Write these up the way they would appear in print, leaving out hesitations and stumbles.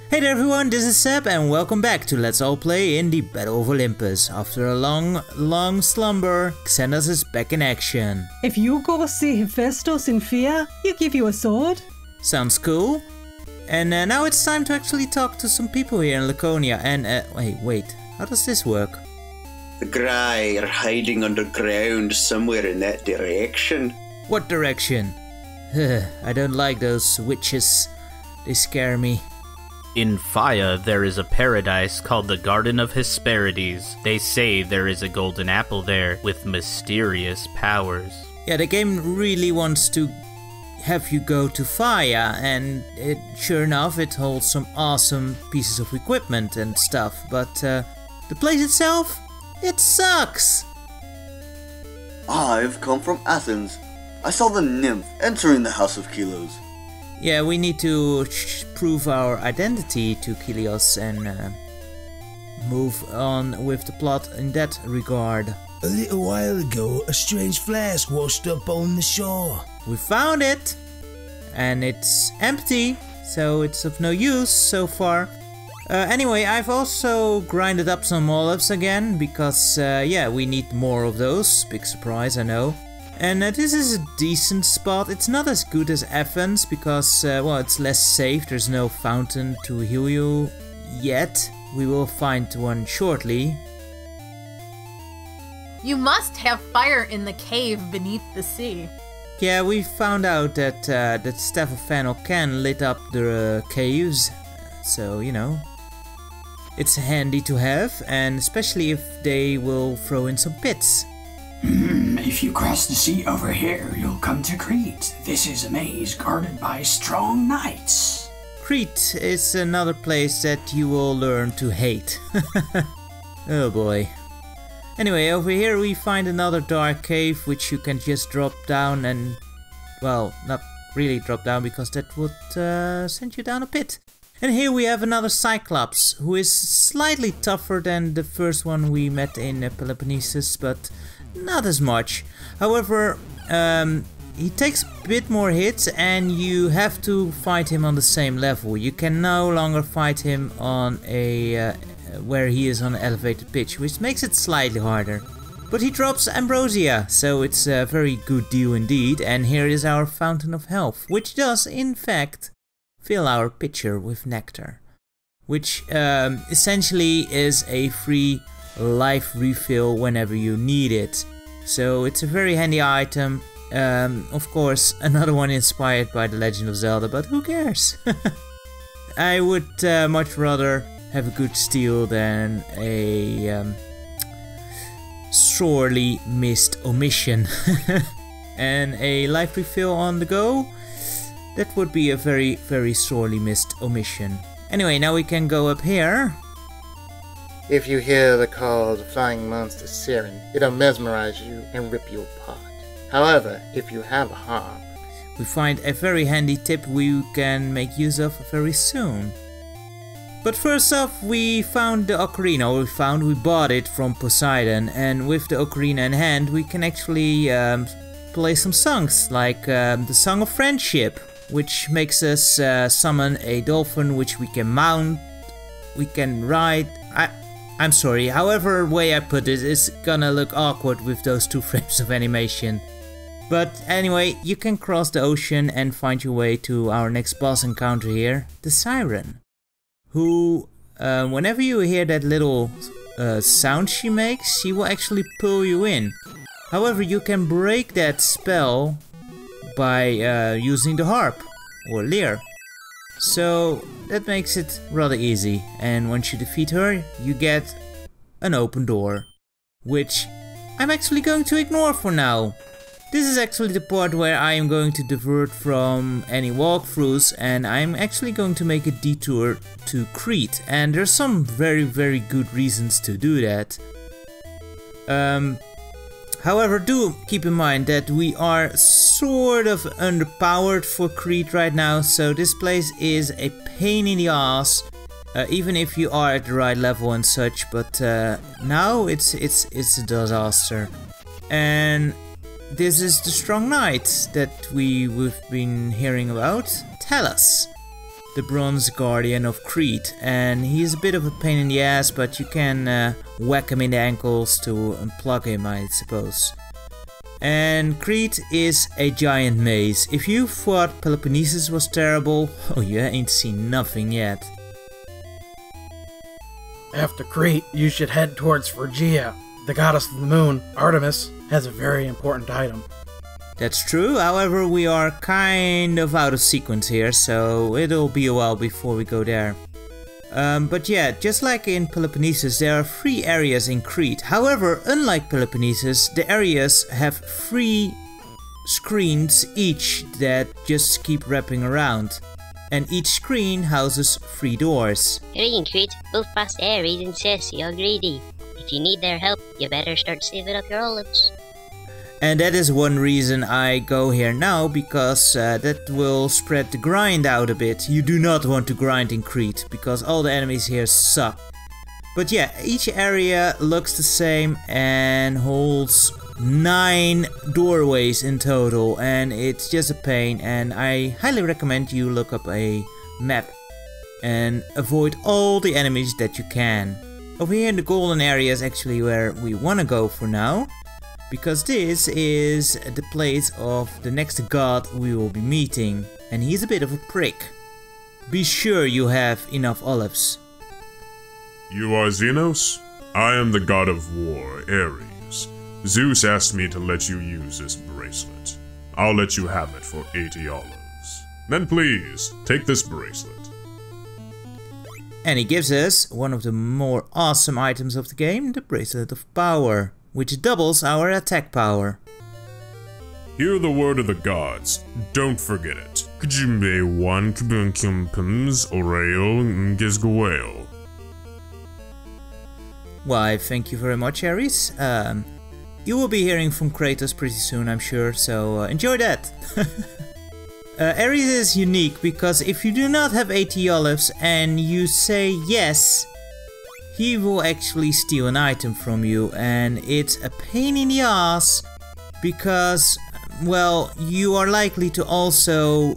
Hey there everyone, this is Seb and welcome back to Let's All Play in the Battle of Olympus. After a long slumber, Xenos is back in action. If you go see Hephaestus in fear, he'll give you a sword. Sounds cool. And now it's time to actually talk to some people here in Laconia and wait, how does this work? The Grai are hiding underground somewhere in that direction. What direction? I don't like those witches, they scare me. In Phaya, there is a paradise called the Garden of Hesperides. They say there is a golden apple there with mysterious powers. Yeah, the game really wants to have you go to Phaya, and sure enough it holds some awesome pieces of equipment and stuff, but the place itself, it sucks! I've come from Athens. I saw the nymph entering the House of Kilos. Yeah, we need to prove our identity to Kilios and move on with the plot in that regard. A little while ago, a strange flask washed up on the shore. We found it! And it's empty, so it's of no use so far. Anyway, I've also grinded up some olives again, because yeah, we need more of those. Big surprise, I know. And this is a decent spot. It's not as good as Athens because, well, it's less safe. There's no fountain to heal you yet. We will find one shortly. You must have fire in the cave beneath the sea. Yeah, we found out that that Staff of Fennel can lit up the caves. So, you know, it's handy to have, and especially if they will throw in some pits. If you cross the sea over here, you'll come to Crete. This is a maze guarded by strong knights. Crete is another place that you will learn to hate. Oh boy. Anyway, over here we find another dark cave which you can just drop down and... well, not really drop down because that would send you down a pit. And here we have another Cyclops, who is slightly tougher than the first one we met in Peloponnesus, but not as much. However, he takes a bit more hits and you have to fight him on the same level. You can no longer fight him on a where he is on an elevated pitch, which makes it slightly harder. But he drops Ambrosia, so it's a very good deal indeed. And here is our Fountain of Health, which does in fact fill our pitcher with nectar, which essentially is a free life refill whenever you need it. So it's a very handy item. Of course, another one inspired by The Legend of Zelda, but who cares? I would much rather have a good steal than a sorely missed omission. And a life refill on the go, that would be a very sorely missed omission. Anyway, now we can go up here. If you hear the call of the flying monster siren, it'll mesmerize you and rip you apart. However, if you have a harp, we find a very handy tip we can make use of very soon. But first off, we found the ocarina, or we bought it from Poseidon, and with the ocarina in hand we can actually play some songs, like the Song of Friendship, which makes us summon a dolphin which we can mount, we can ride. I'm sorry, however way I put it, it's gonna look awkward with those 2 frames of animation. But anyway, you can cross the ocean and find your way to our next boss encounter here, the Siren. Who, whenever you hear that little sound she makes, she will actually pull you in. However, you can break that spell by using the harp, or lyre. So that makes it rather easy, and once you defeat her, you get an open door, which I'm actually going to ignore for now. This is actually the part where I am going to divert from any walkthroughs, and I'm actually going to make a detour to Crete, and there's some very good reasons to do that. However, do keep in mind that we are sort of underpowered for Crete right now, so this place is a pain in the ass, even if you are at the right level and such, but now it's a disaster. And this is the strong knight that we've been hearing about. Tell us, the bronze guardian of Crete, and he's a bit of a pain in the ass, but you can whack him in the ankles to unplug him, I suppose. And Crete is a giant maze. If you thought Peloponnesus was terrible, oh, you ain't seen nothing yet. After Crete, you should head towards Phrygia. The goddess of the moon, Artemis, has a very important item. That's true, however we are kind of out of sequence here, so it'll be a while before we go there. But yeah, just like in Peloponnesus, there are 3 areas in Crete. However, unlike Peloponnesus, the areas have 3 screens each that just keep wrapping around. And each screen houses 3 doors. Here in Crete, both past Ares and Circe are greedy. If you need their help, you better start saving up your olives. And that is one reason I go here now, because that will spread the grind out a bit. You do not want to grind in Crete, because all the enemies here suck. But yeah, each area looks the same and holds 9 doorways in total, and it's just a pain, and I highly recommend you look up a map and avoid all the enemies that you can. Over here in the golden area is actually where we want to go for now, because this is the place of the next god we will be meeting, and he's a bit of a prick. Be sure you have enough olives. You are Xenos? I am the god of war, Ares. Zeus asked me to let you use this bracelet. I'll let you have it for 80 olives. Then please, take this bracelet. And he gives us one of the more awesome items of the game, the Bracelet of Power, which doubles our attack power. Hear the word of the gods. Don't forget it. Kjimbe one kbunkumpums oreo ngizgwale. Why, thank you very much, Ares. You will be hearing from Kratos pretty soon, I'm sure, so enjoy that. Ares is unique because if you do not have 80 olives and you say yes, he will actually steal an item from you, and it's a pain in the ass because, well, you are likely to also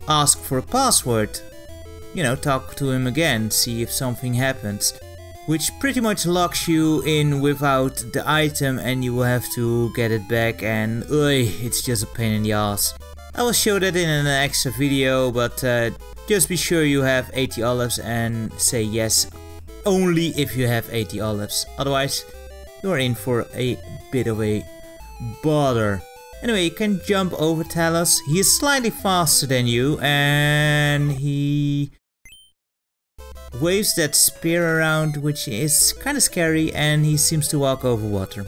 ask for a password. You know, talk to him again, see if something happens, which pretty much locks you in without the item, and you will have to get it back, and it's just a pain in the ass. I will show that in an extra video, but just be sure you have 80 olives and say yes only if you have 80 olives. Otherwise, you're in for a bit of a bother. Anyway, you can jump over Talos. He is slightly faster than you, and he waves that spear around, which is kind of scary, and he seems to walk over water.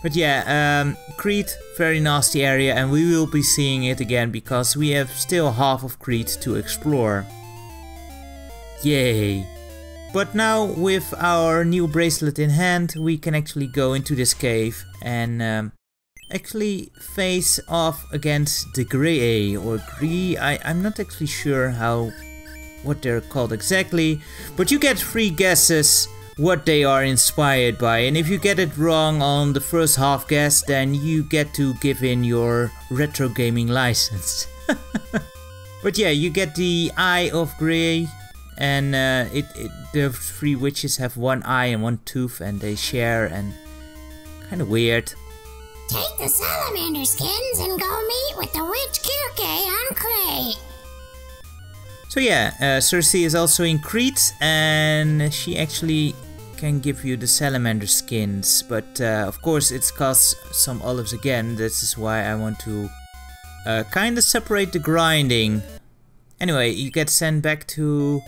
But yeah, Crete, very nasty area, and we will be seeing it again because we have still half of Crete to explore. Yay! But now with our new bracelet in hand, we can actually go into this cave and actually face off against the Grey or Gree. I'm not actually sure what they're called exactly, but you get 3 guesses what they are inspired by, and if you get it wrong on the first half guess, then you get to give in your retro gaming license. But yeah, you get the Eye of Grey, and the 3 witches have 1 eye and 1 tooth, and they share, and kind of weird. Take the salamander skins and go meet with the witch Kirke on Crete. So yeah, Circe is also in Crete, and she actually can give you the salamander skins, but of course it costs some olives again. This is why I want to kind of separate the grinding. Anyway, you get sent back to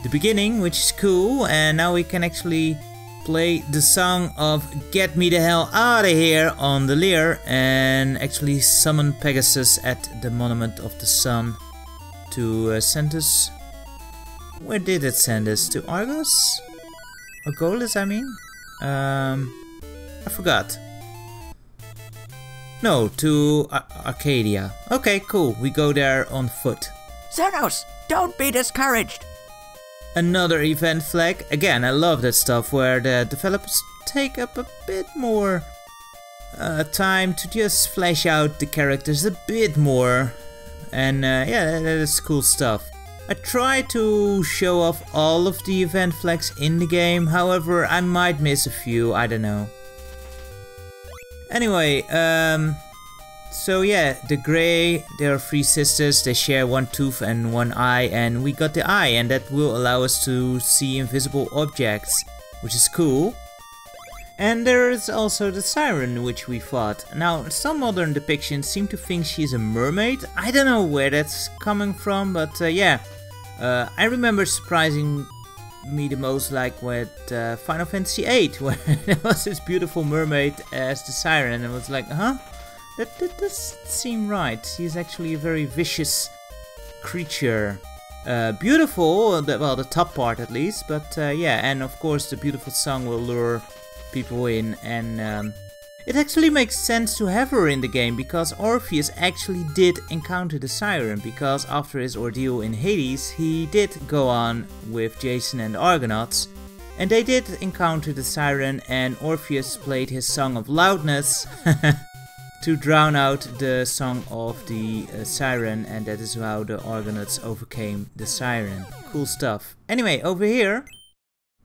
the beginning, which is cool, and now we can actually play the song of Get Me the Hell Out of Here on the lyre and actually summon Pegasus at the Monument of the Sun to send us... Where did it send us? To Argos? Or Golis, I mean? I forgot. No, to Arcadia. Okay, cool. We go there on foot. Xenos, don't be discouraged. Another event flag. Again, I love that stuff where the developers take up a bit more time to just flesh out the characters a bit more. And yeah, that is cool stuff. I try to show off all of the event flags in the game, however I might miss a few, I don't know. Anyway, so yeah, the Grey, there are 3 sisters, they share 1 tooth and 1 eye, and we got the eye, and that will allow us to see invisible objects, which is cool. And there is also the siren which we fought. Now, some modern depictions seem to think she's a mermaid. I don't know where that's coming from, but yeah. I remember surprising me the most like with Final Fantasy VIII, where there was this beautiful mermaid as the siren, and I was like, huh? That doesn't seem right. She's actually a very vicious creature. Beautiful, well, the top part at least, but yeah, and of course the beautiful song will lure people in, and it actually makes sense to have her in the game, because Orpheus actually did encounter the siren, because after his ordeal in Hades he did go on with Jason and the Argonauts, and they did encounter the siren, and Orpheus played his song of loudness to drown out the song of the siren, and that is how the Argonauts overcame the siren. Cool stuff. Anyway, over here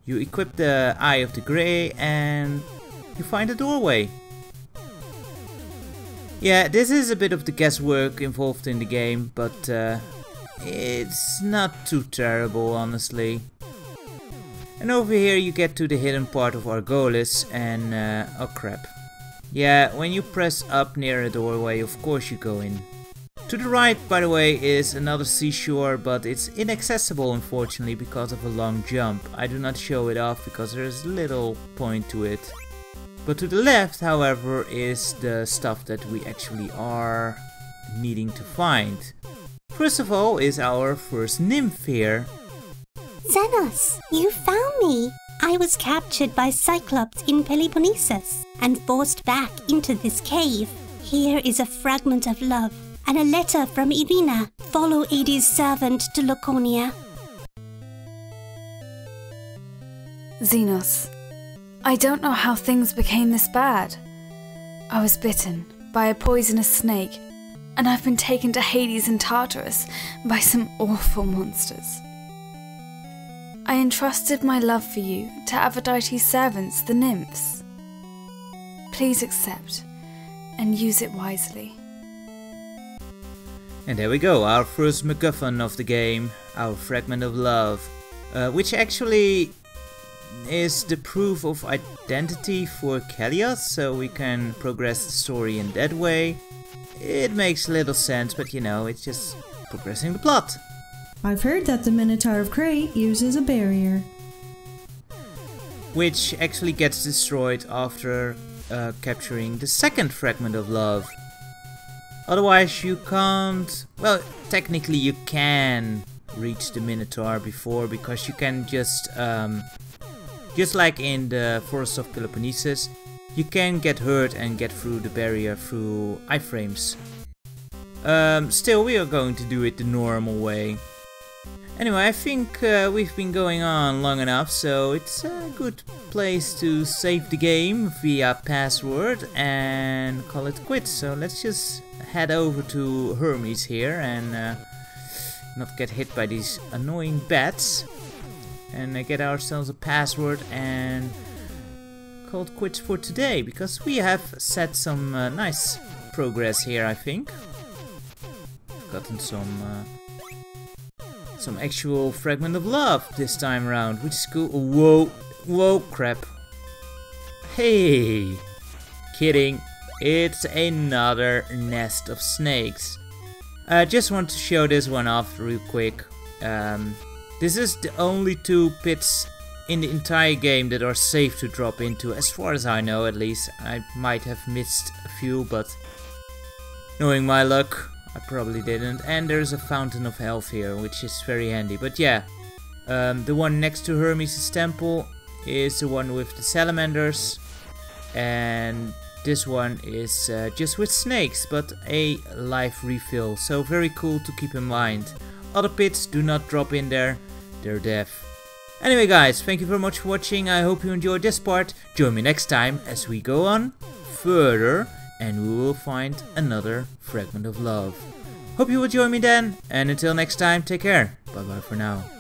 you equip the Eye of the Grey and you find a doorway. Yeah, this is a bit of the guesswork involved in the game, but it's not too terrible, honestly. And over here you get to the hidden part of Argolis, and oh crap. Yeah, when you press up near a doorway, of course you go in. To the right, by the way, is another seashore, but it's inaccessible unfortunately because of a long jump. I do not show it off because there's little point to it. But to the left, however, is the stuff that we actually are needing to find. First of all is our first nymph here. Xenos, you found me! I was captured by Cyclops in Peloponnesus and forced back into this cave. Here is a fragment of love and a letter from Irina. Follow Hades' servant to Laconia. Xenos, I don't know how things became this bad. I was bitten by a poisonous snake, and I've been taken to Hades and Tartarus by some awful monsters. I entrusted my love for you to Aphrodite's servants, the nymphs. Please accept and use it wisely. And there we go, our first MacGuffin of the game, our fragment of love, which actually is the proof of identity for Kalios, so we can progress the story in that way. It makes little sense, but you know, it's just progressing the plot. I've heard that the Minotaur of Crete uses a barrier, which actually gets destroyed after capturing the second fragment of love. Otherwise you can't, well, technically you can reach the Minotaur before, because you can just like in the Forest of Peloponnesus, you can get hurt and get through the barrier through iframes. Still, we are going to do it the normal way. Anyway, I think we've been going on long enough, so it's a good place to save the game via password and call it quits. So let's just head over to Hermes here and not get hit by these annoying bats. And get ourselves a password and call it quits for today, because we have set some nice progress here, I think. Gotten some actual fragment of love this time around, which is cool. Whoa, crap. Hey, kidding. It's another nest of snakes. I just want to show this one off real quick. This is the only 2 pits in the entire game that are safe to drop into, as far as I know at least. I might have missed a few, but knowing my luck, I probably didn't. And there's a fountain of health here, which is very handy. But yeah, the one next to Hermes' temple is the one with the salamanders, and this one is just with snakes, but a life refill, so very cool to keep in mind. Other pits, do not drop in there, they're deaf. Anyway guys, thank you very much for watching, I hope you enjoyed this part. Join me next time as we go on further and we will find another fragment of love. Hope you will join me then, and until next time, take care. Bye bye for now.